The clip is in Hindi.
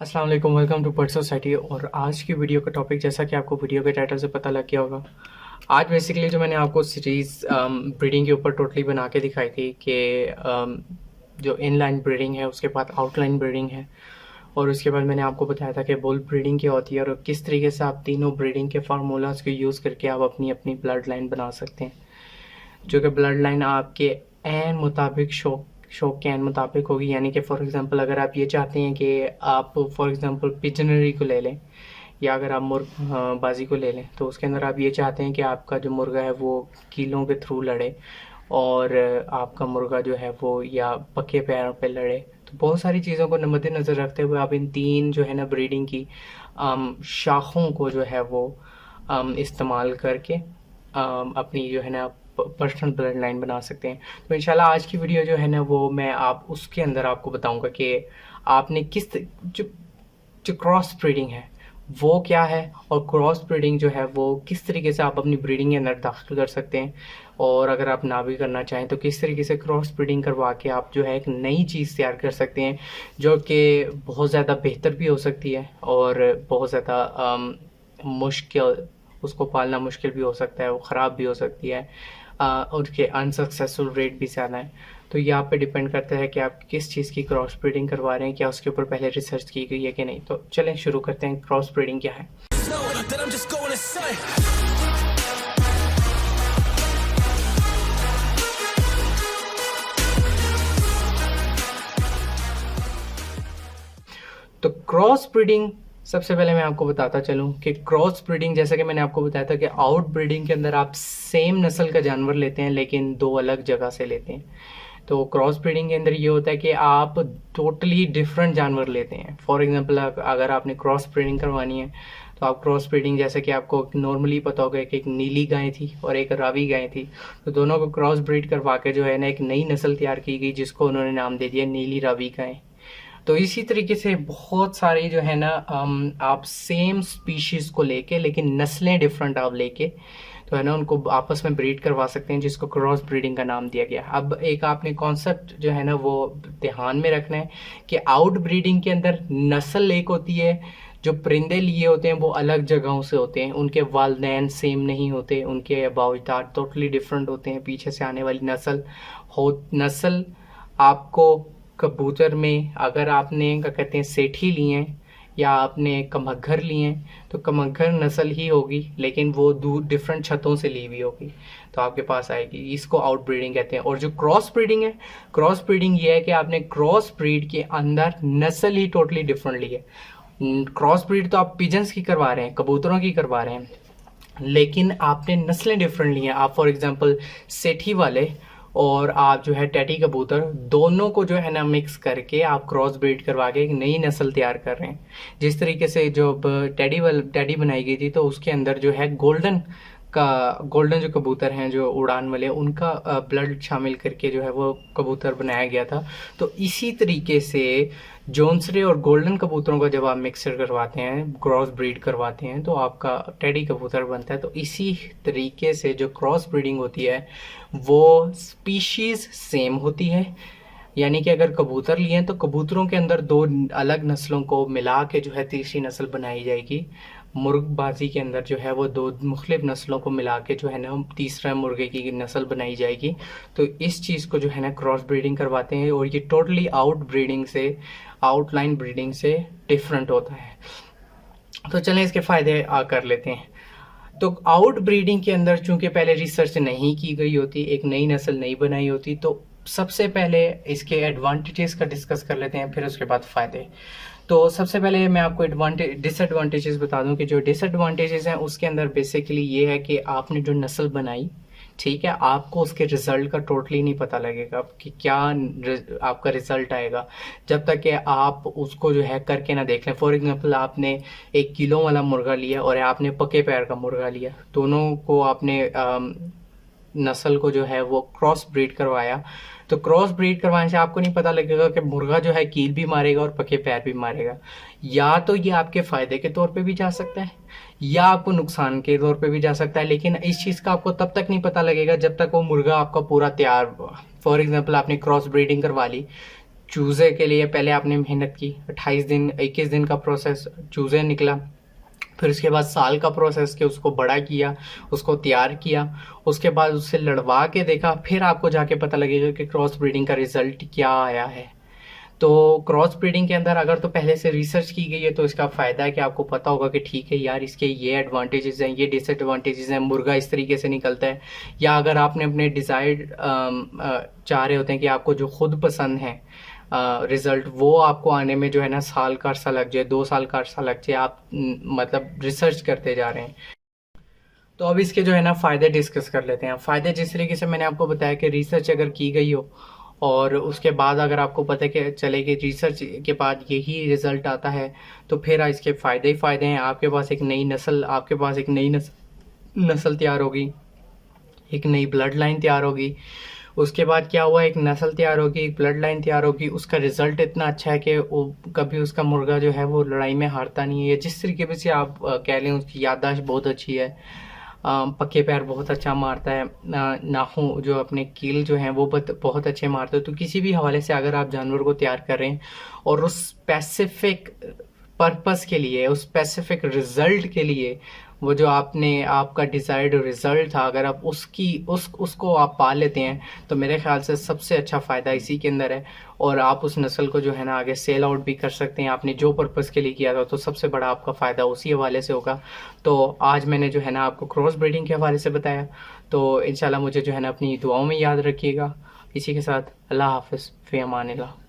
अस्सलाम वालेकुम, वेलकम टू बर्ड सोसाइटी। और आज की वीडियो का टॉपिक, जैसा कि आपको वीडियो के टाइटल से पता लग गया होगा, आज बेसिकली जो मैंने आपको सीरीज़ ब्रीडिंग के ऊपर टोटली बना के दिखाई थी कि जो इनलाइन ब्रीडिंग है, उसके बाद आउटलाइन ब्रीडिंग है, और उसके बाद मैंने आपको बताया था कि बुल ब्रीडिंग क्या होती है और किस तरीके से आप तीनों ब्रीडिंग के फार्मूलाज को यूज़ करके आप अपनी अपनी ब्लड लाइन बना सकते हैं, जो कि ब्लड लाइन आपके एन मुताबिक शौक शौक के एन मुताबिक होगी। यानी कि फॉर एग्जांपल अगर आप ये चाहते हैं कि आप फॉर एग्जांपल पिजनरी को ले लें, या अगर आप बाजी को ले लें, तो उसके अंदर आप ये चाहते हैं कि आपका जो मुर्गा है वो कीलों के थ्रू लड़े, और आपका मुर्गा जो है वो या पक्के पैरों पे लड़े। तो बहुत सारी चीज़ों को मद्देनज़र रखते हुए आप इन तीन जो है ना ब्रीडिंग की शाखों को जो है वो इस्तेमाल करके अपनी जो है ना पर्सनल ब्लड लाइन बना सकते हैं। तो इंशाल्लाह आज की वीडियो जो है ना वो मैं आप उसके अंदर आपको बताऊंगा कि आपने जो क्रॉस ब्रीडिंग है वो क्या है, और क्रॉस ब्रीडिंग जो है वो किस तरीके से आप अपनी ब्रीडिंग के अंदर दाखिल कर सकते हैं, और अगर आप ना भी करना चाहें तो किस तरीके से क्रॉस ब्रीडिंग करवा के आप जो है एक नई चीज़ तैयार कर सकते हैं, जो कि बहुत ज़्यादा बेहतर भी हो सकती है और बहुत ज़्यादा मुश्किल, उसको पालना मुश्किल भी हो सकता है, वो ख़राब भी हो सकती है, उसके अनसक्सेसफुल रेट भी ज़्यादा है। तो ये आप पे डिपेंड करता है कि आप किस चीज़ की क्रॉस ब्रीडिंग करवा रहे हैं, क्या उसके ऊपर पहले रिसर्च की गई है कि नहीं। तो चलें शुरू करते हैं, क्रॉस ब्रीडिंग क्या है। तो क्रॉस ब्रीडिंग, सबसे पहले मैं आपको बताता चलूं कि क्रॉस ब्रीडिंग, जैसा कि मैंने आपको बताया था कि आउट ब्रीडिंग के अंदर आप सेम नस्ल का जानवर लेते हैं लेकिन दो अलग जगह से लेते हैं। तो क्रॉस ब्रीडिंग के अंदर ये होता है कि आप टोटली डिफरेंट जानवर लेते हैं। फॉर एग्जांपल अगर आपने क्रॉस ब्रीडिंग करवानी है तो आप क्रॉस ब्रीडिंग, जैसे कि आपको नॉर्मली पता होगा कि एक नीली गाय थी और एक रावी गाय थी, तो दोनों को क्रॉस ब्रीड करवा के जो है ना एक नई नस्ल तैयार की गई जिसको उन्होंने नाम दे दिया नीली रावी गाय। तो इसी तरीके से बहुत सारी जो है ना आप सेम स्पीशीज़ को लेके लेकिन नस्लें डिफरेंट आप लेके तो है ना उनको आपस में ब्रीड करवा सकते हैं, जिसको क्रॉस ब्रीडिंग का नाम दिया गया। अब एक आपने कॉन्सेप्ट जो है ना वो ध्यान में रखना है कि आउट ब्रीडिंग के अंदर नस्ल एक होती है, जो परिंदे लिए होते हैं वो अलग जगहों से होते हैं, उनके वालिदैन सेम नहीं होते, उनके अबावजात टोटली डिफरेंट होते हैं। पीछे से आने वाली नस्ल आपको कबूतर में, अगर आपने क्या कहते हैं सेठी लिए हैं या आपने कमघर लिए हैं तो कमघर नस्ल ही होगी, लेकिन वो दूर डिफरेंट छतों से ली हुई होगी तो आपके पास आएगी। इसको आउट ब्रीडिंग कहते हैं। और जो क्रॉस ब्रीडिंग है, क्रॉस ब्रीडिंग ये है कि आपने क्रॉस ब्रीड के अंदर नस्ल ही टोटली डिफरेंट ली है। क्रॉस ब्रीड तो आप पिजन्स की करवा रहे हैं, कबूतरों की करवा रहे हैं, लेकिन आपने नस्लें डिफरेंट ली हैं। आप फॉर एग्जांपल सेठी वाले और आप जो है टैडी कबूतर, दोनों को जो है ना मिक्स करके आप क्रॉस ब्रीड करवा के एक नई नस्ल तैयार कर रहे हैं। जिस तरीके से जो टैडी बनाई गई थी तो उसके अंदर जो है गोल्डन जो कबूतर हैं जो उड़ान वाले, उनका ब्लड शामिल करके जो है वो कबूतर बनाया गया था। तो इसी तरीके से जोन्सरे और गोल्डन कबूतरों का जब आप मिक्सर करवाते हैं, क्रॉस ब्रीड करवाते हैं, तो आपका टैडी कबूतर बनता है। तो इसी तरीके से जो क्रॉस ब्रीडिंग होती है वो स्पीशीज़ सेम होती है, यानी कि अगर कबूतर लिए हैं तो कबूतरों के अंदर दो अलग नस्लों को मिला के जो है तीसरी नस्ल बनाई जाएगी। मुर्गबाजी के अंदर जो है वो दो मुख्तलिफ नस्लों को मिला के जो है ना तीसरा मुर्गे की नस्ल बनाई जाएगी। तो इस चीज़ को जो है ना क्रॉस ब्रीडिंग करवाते हैं, और ये टोटली आउट ब्रीडिंग से, आउटलाइन ब्रीडिंग से डिफरेंट होता है। तो चलें इसके फ़ायदे कर लेते हैं। तो आउट ब्रीडिंग के अंदर चूंकि पहले रिसर्च नहीं की गई होती, एक नई नस्ल नहीं बनाई होती, तो सबसे पहले इसके एडवांटेजेस का डिस्कस कर लेते हैं, फिर उसके बाद फ़ायदे। तो सबसे पहले मैं आपको डिसएडवांटेजेस बता दूं कि जो डिसएडवांटेजेस हैं उसके अंदर बेसिकली ये है कि आपने जो नस्ल बनाई, ठीक है, आपको उसके रिजल्ट का टोटली नहीं पता लगेगा कि क्या आपका रिजल्ट आएगा जब तक कि आप उसको जो है करके ना देख लें। फॉर एग्जांपल आपने 1 किलो वाला मुर्गा लिया और आपने पके पैर का मुर्गा लिया, दोनों को आपने नस्ल को जो है वो क्रॉस ब्रीड करवाया। तो क्रॉस ब्रीड करवाने से आपको नहीं पता लगेगा कि मुर्गा जो है कील भी मारेगा और पके पैर भी मारेगा। या तो ये आपके फ़ायदे के तौर पे भी जा सकता है या आपको नुकसान के तौर पे भी जा सकता है, लेकिन इस चीज़ का आपको तब तक नहीं पता लगेगा जब तक वो मुर्गा आपका पूरा तैयार। फॉर एग्जांपल आपने क्रॉस ब्रीडिंग करवा ली, चूज़े के लिए पहले आपने मेहनत की, 28 दिन 21 दिन का प्रोसेस, चूज़े निकला। फिर उसके बाद साल का प्रोसेस कि उसको बड़ा किया, उसको तैयार किया, उसके बाद उससे लड़वा के देखा, फिर आपको जाके पता लगेगा कि क्रॉस ब्रीडिंग का रिजल्ट क्या आया है। तो क्रॉस ब्रीडिंग के अंदर अगर तो पहले से रिसर्च की गई है तो इसका फ़ायदा है कि आपको पता होगा कि ठीक है यार, इसके ये एडवांटेजेस हैं, ये डिसएडवांटेजेस हैं, मुर्गा इस तरीके से निकलता है। या अगर आपने अपने डिज़ायर्ड चाह रहे होते हैं कि आपको जो खुद पसंद है रिज़ल्ट, वो आपको आने में जो है ना साल का अरसा लग जाए, 2 साल का अरसा लग जाए, आप मतलब रिसर्च करते जा रहे हैं। तो अब इसके जो है ना फ़ायदे डिस्कस कर लेते हैं। फ़ायदे जिस तरीके से मैंने आपको बताया कि रिसर्च अगर की गई हो और उसके बाद अगर आपको पता कि चले कि रिसर्च के बाद यही रिज़ल्ट आता है, तो फिर इसके फ़ायदे ही फ़ायदे हैं। आपके पास एक नई नस्ल, आपके पास एक नई नस्ल तैयार होगी, एक नई ब्लड लाइन तैयार होगी। उसके बाद क्या हुआ, एक नस्ल तैयार होगी, एक ब्लड लाइन तैयार होगी, उसका रिजल्ट इतना अच्छा है कि वो कभी उसका मुर्गा जो है वो लड़ाई में हारता नहीं है। जिस तरीके से आप कह लें, उसकी याददाश्त बहुत अच्छी है, पक्के पैर बहुत अच्छा मारता है, नाखून जो अपने कील जो हैं वो बहुत अच्छे मारते हो। तो किसी भी हवाले से अगर आप जानवर को तैयार कर रहे हैं और उस स्पेसिफिक पर्पस के लिए, उस स्पेसिफिक रिजल्ट के लिए, वो जो आपका डिज़ायर्ड रिजल्ट था, अगर आप उसको आप पा लेते हैं, तो मेरे ख्याल से सबसे अच्छा फ़ायदा इसी के अंदर है। और आप उस नस्ल को जो है ना आगे सेल आउट भी कर सकते हैं, आपने जो पर्पस के लिए किया था, तो सबसे बड़ा आपका फ़ायदा उसी हवाले से होगा। तो आज मैंने जो है ना आपको क्रॉस ब्रीडिंग के हवाले से बताया। तो इंशाल्लाह मुझे जो है ना अपनी दुआओं में याद रखिएगा। इसी के साथ अल्लाह हाफ़िज़, फ़ी अमानिल्लाह।